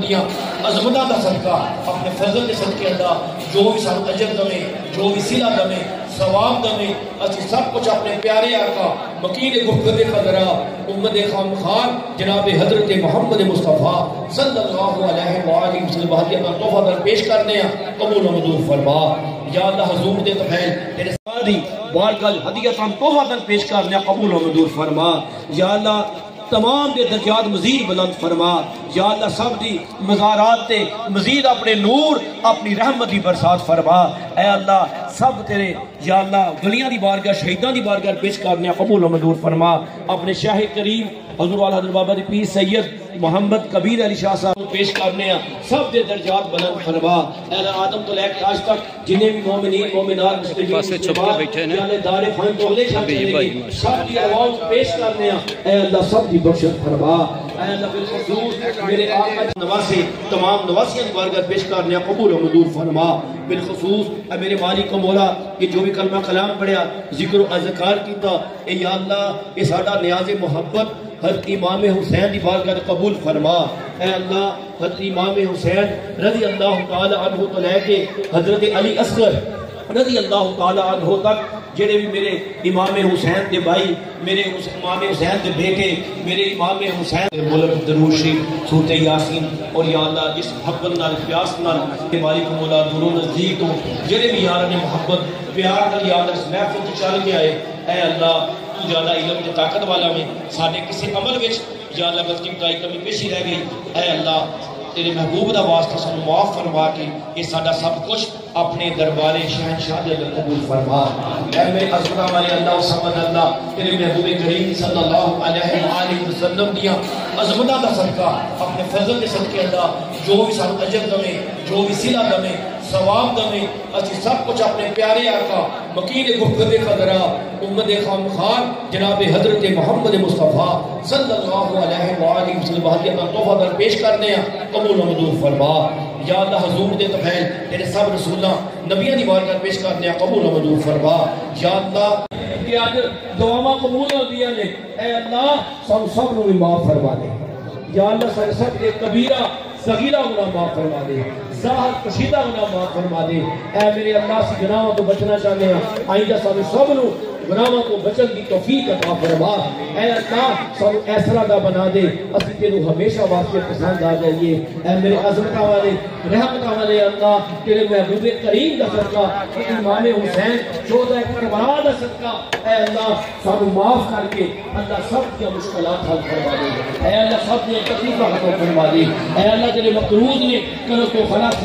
دیا عظمتاں دا صدقہ اپنے فضل دے صدقے اللہ جو بھی سانو اجر دے جو بھی صلہ دے ثواب دے اسی سب کچھ اپنے پیارے آقا مکین گفتگو قدرہ امت خامخوار جناب حضرت محمد مصطفیٰ صلی اللہ علیہ وآلہ وسلم کا تحفہ در پیش کرنے قبول و منظور فرما یا اللہ حضور دے طفیل تیرے ساری بارگل ہدیتاں تحفہ در پیش کرنے قبول و منظور فرما یا اللہ تمام دے درجات مزید بلند فرما یا اللہ سب دی مزارات تے مزید اپنے نور اپنی رحمت دی برسات فرما اے اللہ سب تیرے یا اللہ گلیاں دی بارگاہ شہیدان دی بارگاہ پیش کرنے قبول و منظور فرما اپنے شاہ کریم حضور والا حضرت بابا دی پیر سید محمد کبیر علی شاہ صاحب پیش کرنے سب دے درجات بلند فرما اے اللہ آدم تو لے کے آج تک جنہیں بھی مومنین مومنات مسلمات یا اللہ دار خان تو لے کے سب دی آواز پیش کرنے اے اللہ سب دی بخشت فرما اے اللہ بالخصوص میرے آقا نواسے تمام نواسیاں دی بارگاہ پیش کرنے قبول و منظور فرما بالخصوص اے میرے مالک و مولا کہ جو بھی کلمہ کلام پڑھیا ذکر و اذکار کیتا اے یا اللہ یہ ساڈا نیاز محبت حضرت امام حسین دی بارگاہ قبول فرما اے اللہ حضرت امام حسین رضی اللہ تعالی عنہ تو لے کے حضرت علی اصغر رضی اللہ تعالی عنہ تک جڑے بھی میرے امام حسین دے بھائی میرے امام حسین دے بیٹے میرے امام حسین دے ملک درود شریف سورۃ یاسین اور یا اللہ جس محبت نال پیاس نال کہ مالک مولا دوروں نزدیک تو جڑے بھی یار نے محبت پیار نال یا اللہ اس محفل تے چل کے آئے اے اللہ تو زیادہ علم تے طاقت والا میں ساڈے کسی عمل وچ یا اللہ غلطی کوئی کمی پیشی رہ گئی اے اللہ تیرے محبوب دا واسطہ سانو معاف فرما کے یہ ساڈا سب کچھ اپنے دربار شہنشاہ دے قبول فرما اے میرے عظمت والے اللہ سبحان اللہ تیرے محبوب کریم صلی اللہ علیہ وآلہ وسلم دیا عظمتاں دا صدقہ اپنے فضل دے صدقے اللہ جو بھی سانو اجر دے جو بھی صلہ دے ثواب دے اسی سب کچھ اپنے پیارے آقا مکین گفتگو قدرہ امت خامخوار جناب حضرت محمد مصطفیٰ صلی اللہ علیہ وآلہ وسلم کا تحفہ در پیش کرنے قبول و منظور فرما یا اللہ حضور دے طفیل تیرے سب رسولہ نبیوں دی بارگاہ پیش کرنے قبول و منظور فرما یا اللہ کہ آج دعاواں قبول ہو دیا نے اے اللہ سب نو بھی معاف فرما دے یا اللہ سارے سب کے کبیرہ صغیرہ گناہ معاف فرما دے ظاہر کشیدہ گناہ معاف فرما دے اے میرے اللہ سے گناہوں تو بچنا چاہنے ہیں آئندہ سب نو گناہوں کو بچن کی توفیق عطا فرما اے اللہ سب ایسرا دا بنا دے اسی تینو ہمیشہ واسطے پسند آ جائیے اے میرے عظمت والے رحمت والے اللہ تیرے محبوب کریم دا صدقہ امام حسین چودہ کربلا دا صدقہ اے اللہ سب معاف کر کے اللہ سب کی مشکلات حل فرما دے اے اللہ سب کی تکلیفیں ختم فرما دے اے اللہ تیرے مقروض نے کرو تو خلاص